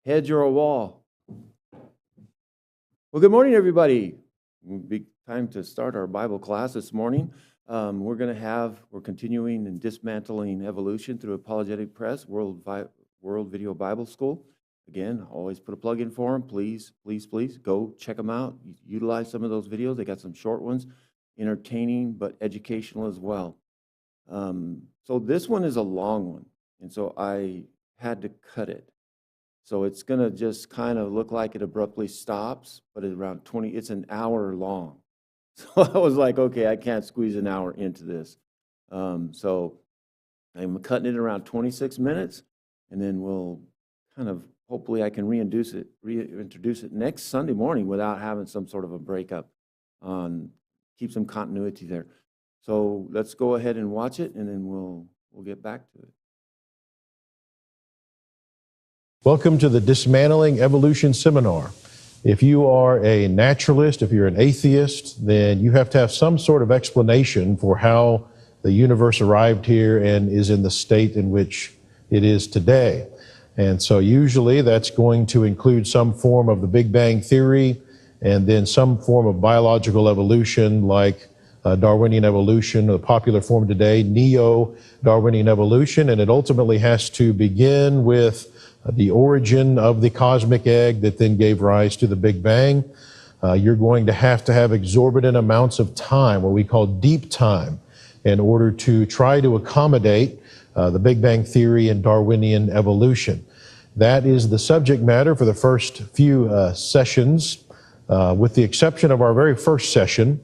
hedge or a wall? Well, good morning, everybody. Big time to start our Bible class this morning. We're continuing in Dismantling Evolution through Apologetic Press, World Video Bible School. Again, always put a plug in for them. Please go check them out. Utilize some of those videos. They got some short ones, entertaining but educational as well. So this one is a long one, and so I had to cut it. So it's going to just kind of look like it abruptly stops, but it's around 20, it's an hour long. So I was like, okay, I can't squeeze an hour into this. So I'm cutting it around 26 minutes, and then we'll kind of, hopefully I can reintroduce it next Sunday morning without having some sort of a breakup. Keep some continuity there. So let's go ahead and watch it, and then we'll get back to it. Welcome to the Dismantling Evolution Seminar. If you are a naturalist, if you're an atheist, then you have to have some sort of explanation for how the universe arrived here and is in the state in which it is today. And so usually that's going to include some form of the Big Bang Theory and then some form of biological evolution like Darwinian evolution, the popular form today, Neo-Darwinian evolution, and it ultimately has to begin with the origin of the cosmic egg that then gave rise to the Big Bang. You're going to have exorbitant amounts of time, what we call deep time, in order to try to accommodate the Big Bang Theory and Darwinian evolution. That is the subject matter for the first few sessions, with the exception of our very first session.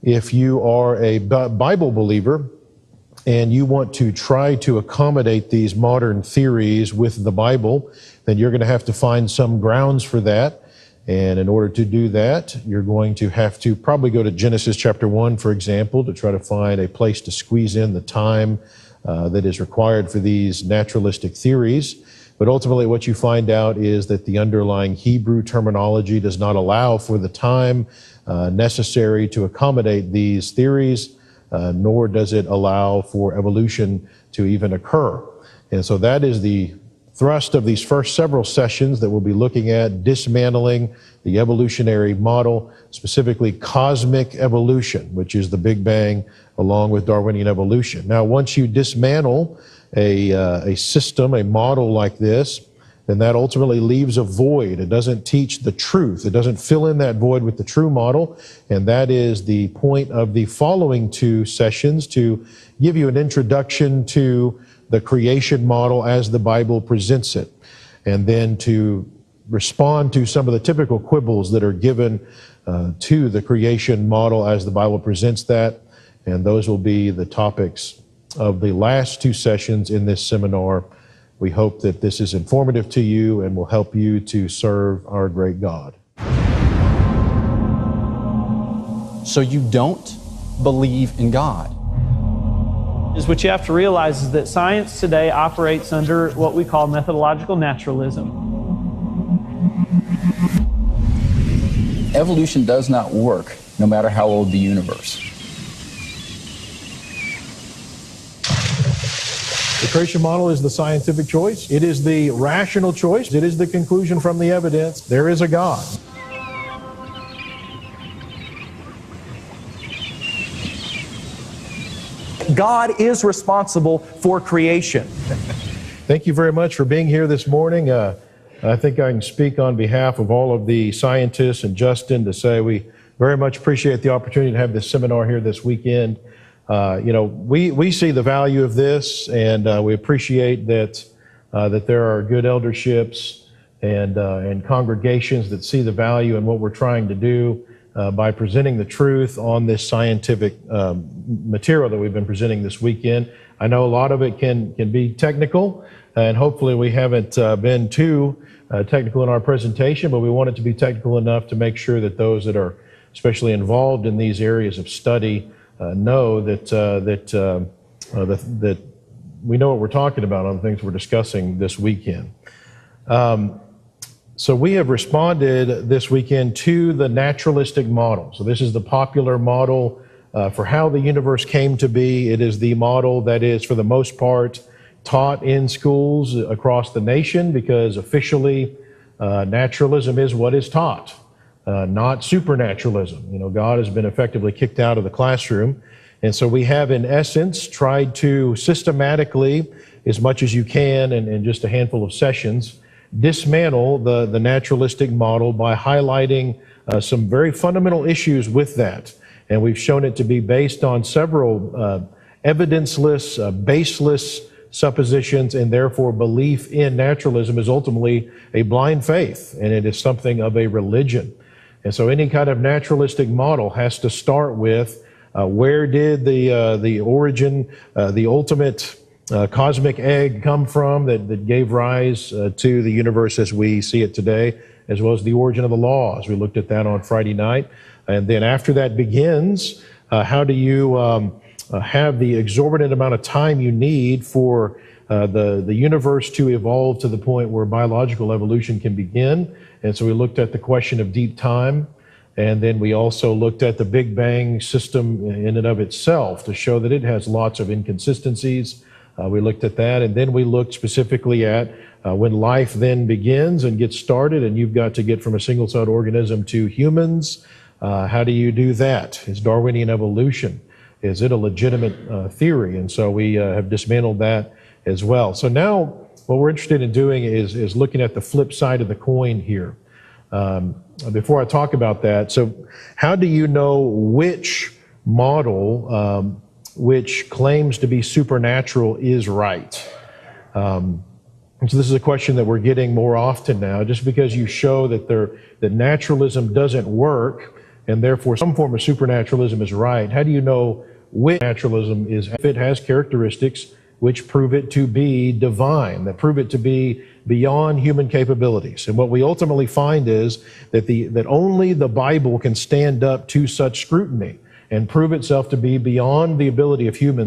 If you are a Bible believer, and you want to try to accommodate these modern theories with the Bible, then you're going to have to find some grounds for that. And in order to do that, you're going to have to probably go to Genesis chapter 1, for example, to try to find a place to squeeze in the time that is required for these naturalistic theories. But ultimately what you find out is that the underlying Hebrew terminology does not allow for the time necessary to accommodate these theories. Nor does it allow for evolution to even occur. And so that is the thrust of these first several sessions that we'll be looking at, dismantling the evolutionary model, specifically cosmic evolution, which is the Big Bang along with Darwinian evolution. Now, once you dismantle a system, a model like this, then that ultimately leaves a void. It doesn't teach the truth. It doesn't fill in that void with the true model. And that is the point of the following two sessions, to give you an introduction to the creation model as the Bible presents it, and then to respond to some of the typical quibbles that are given to the creation model as the Bible presents that. And those will be the topics of the last two sessions in this seminar. We hope that this is informative to you and will help you to serve our great God. So you don't believe in God? What you have to realize is that science today operates under what we call methodological naturalism. Evolution does not work no matter how old the universe. The creation model is the scientific choice. It is the rational choice. It is the conclusion from the evidence. There is a God. God is responsible for creation. Thank you very much for being here this morning. I think I can speak on behalf of all of the scientists and Justin to say we very much appreciate the opportunity to have this seminar here this weekend. We see the value of this, and we appreciate that there are good elderships and congregations that see the value in what we're trying to do by presenting the truth on this scientific material that we've been presenting this weekend. I know a lot of it can be technical, and hopefully we haven't been too technical in our presentation, but we want it to be technical enough to make sure that those that are especially involved in these areas of study know that we know what we're talking about on the things we're discussing this weekend. So we have responded this weekend to the naturalistic model. So this is the popular model for how the universe came to be. It is the model that is, for the most part, taught in schools across the nation, because officially naturalism is what is taught, not supernaturalism. You know, God has been effectively kicked out of the classroom. And so we have, in essence, tried to systematically, as much as you can in just a handful of sessions, dismantle the naturalistic model by highlighting some very fundamental issues with that. And we've shown it to be based on several evidenceless, baseless suppositions, and therefore belief in naturalism is ultimately a blind faith, and it is something of a religion. And so any kind of naturalistic model has to start with where did the origin, the ultimate cosmic egg come from that gave rise to the universe as we see it today, as well as the origin of the laws. We looked at that on Friday night. And then after that begins, how do you have the exorbitant amount of time you need for the universe to evolve to the point where biological evolution can begin? And so we looked at the question of deep time. And then we also looked at the Big Bang system in and of itself to show that it has lots of inconsistencies. We looked at that, and then we looked specifically at when life then begins and gets started, and you've got to get from a single-celled organism to humans. How do you do that? Is Darwinian evolution, is it a legitimate theory? And so we have dismantled that as well. So now what we're interested in doing is looking at the flip side of the coin here. Before I talk about that, so how do you know which model which claims to be supernatural is right? So this is a question that we're getting more often now. Just because you show that naturalism doesn't work and therefore some form of supernaturalism is right, how do you know which naturalism is, if it has characteristics which prove it to be divine, that prove it to be beyond human capabilities? And what we ultimately find is that only the Bible can stand up to such scrutiny and prove itself to be beyond the ability of humans